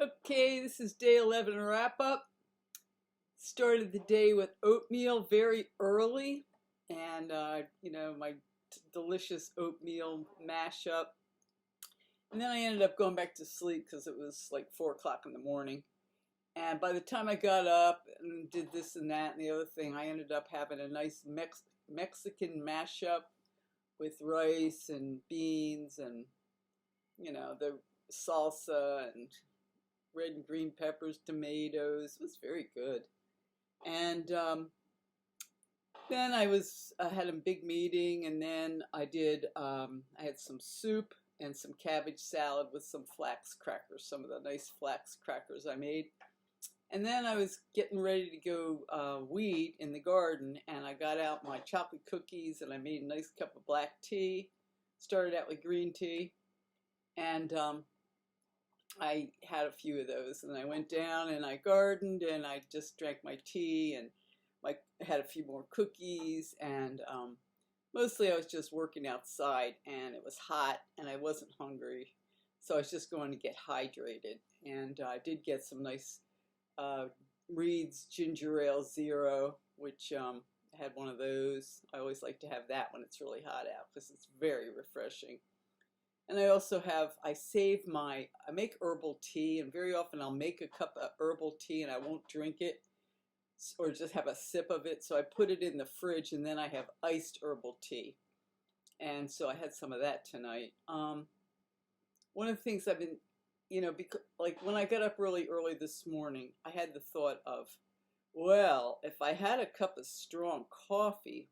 Okay, this is day 11 wrap up. Started the day with oatmeal very early and, my delicious oatmeal mashup. And then I ended up going back to sleep because it was like 4 o'clock in the morning. And by the time I got up and did this and that and the other thing, I ended up having a nice Mexican mashup with rice and beans and, the salsa and red and green peppers, tomatoes. It was very good. And then I had a big meeting, and then I had some soup and some cabbage salad with some flax crackers, some of the nice flax crackers I made. And then I was getting ready to go weed in the garden, and I got out my chocolate cookies, and I made a nice cup of black tea. Started out with green tea, and I had a few of those, and I went down and I gardened, and I just drank my tea, and had a few more cookies, and mostly I was just working outside, and it was hot, and I wasn't hungry, so I was just going to get hydrated, and I did get some nice uh, Reed's Ginger Ale Zero, which had one of those. I always like to have that when it's really hot out because it's very refreshing. And I make herbal tea, and very often I'll make a cup of herbal tea and I won't drink it or just have a sip of it. So I put it in the fridge, and then I have iced herbal tea. And so I had some of that tonight. One of the things I've been, because, like when I got up really early this morning, I had the thought of, well, if I had a cup of strong coffee,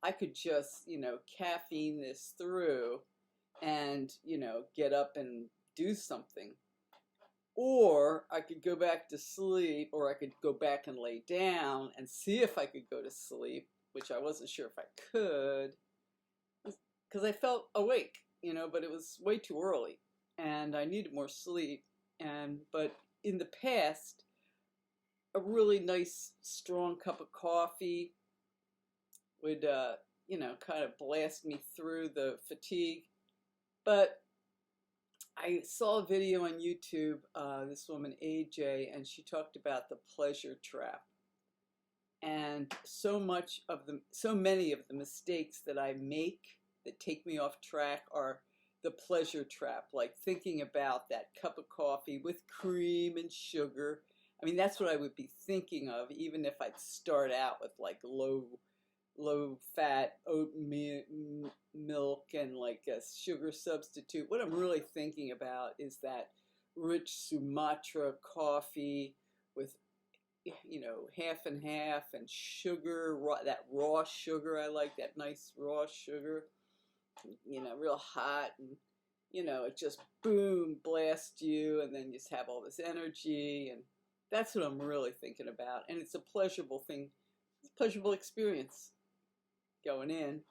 I could just, caffeine this through and, get up and do something. Or I could go back to sleep, or I could go back and lay down and see if I could go to sleep, which I wasn't sure if I could, because I felt awake, but it was way too early and I needed more sleep. But in the past, a really nice strong cup of coffee would, kind of blast me through the fatigue. But I saw a video on YouTube, this woman AJ, and she talked about the pleasure trap. And so many of the mistakes that I make that take me off track are the pleasure trap, like thinking about that cup of coffee with cream and sugar. I mean, that's what I would be thinking of, even if I'd start out with like low fat oat milk and like a sugar substitute. What I'm really thinking about is that rich Sumatra coffee with, half and half, and sugar, that raw sugar. I like that nice raw sugar, real hot, and it just boom blasts you, and then you just have all this energy, and that's what I'm really thinking about. And it's a pleasurable thing, it's a pleasurable experience going in.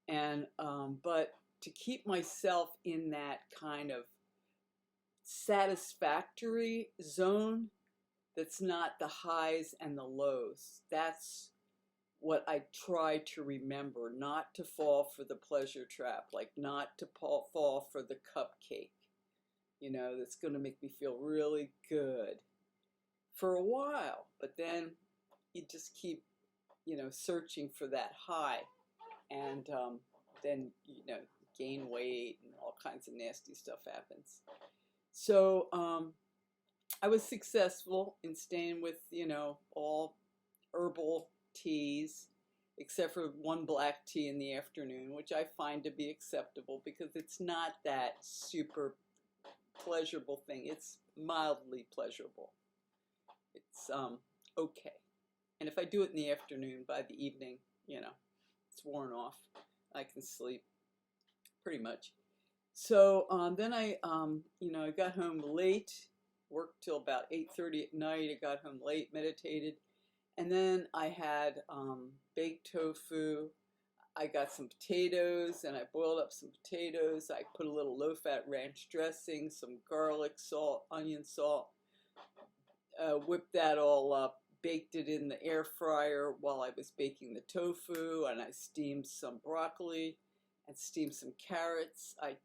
And but to keep myself in that kind of satisfactory zone, that's not the highs and the lows. That's what I try to remember, not to fall for the pleasure trap, like not to fall for the cupcake, that's going to make me feel really good for a while. But then you just keep, searching for that high, and then, gain weight and all kinds of nasty stuff happens. So I was successful in staying with, all herbal teas, except for one black tea in the afternoon, which I find to be acceptable because it's not that super pleasurable thing. It's mildly pleasurable. It's okay. And if I do it in the afternoon, by the evening, it's worn off. I can sleep pretty much. So then I got home late, worked till about 8:30 at night. I got home late, meditated, and then I had baked tofu. I got some potatoes, and I boiled up some potatoes. I put a little low-fat ranch dressing, some garlic salt, onion salt, whipped that all up, baked it in the air fryer while I was baking the tofu, and I steamed some broccoli and steamed some carrots. I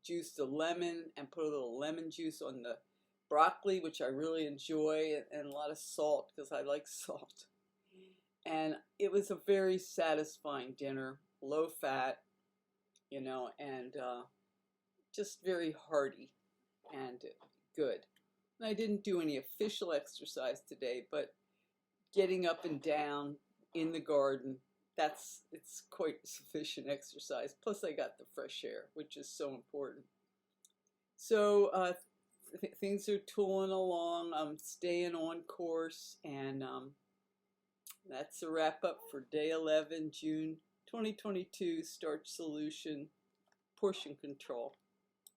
juiced a lemon and put a little lemon juice on the broccoli, which I really enjoy, and a lot of salt because I like salt. And it was a very satisfying dinner, low fat, you know, and just very hearty and good. And I didn't do any official exercise today, but getting up and down in the garden, it's quite sufficient exercise. Plus I got the fresh air, which is so important. So things are tooling along. I'm staying on course, and that's a wrap up for day 11, June 2022, Starch Solution Portion Control.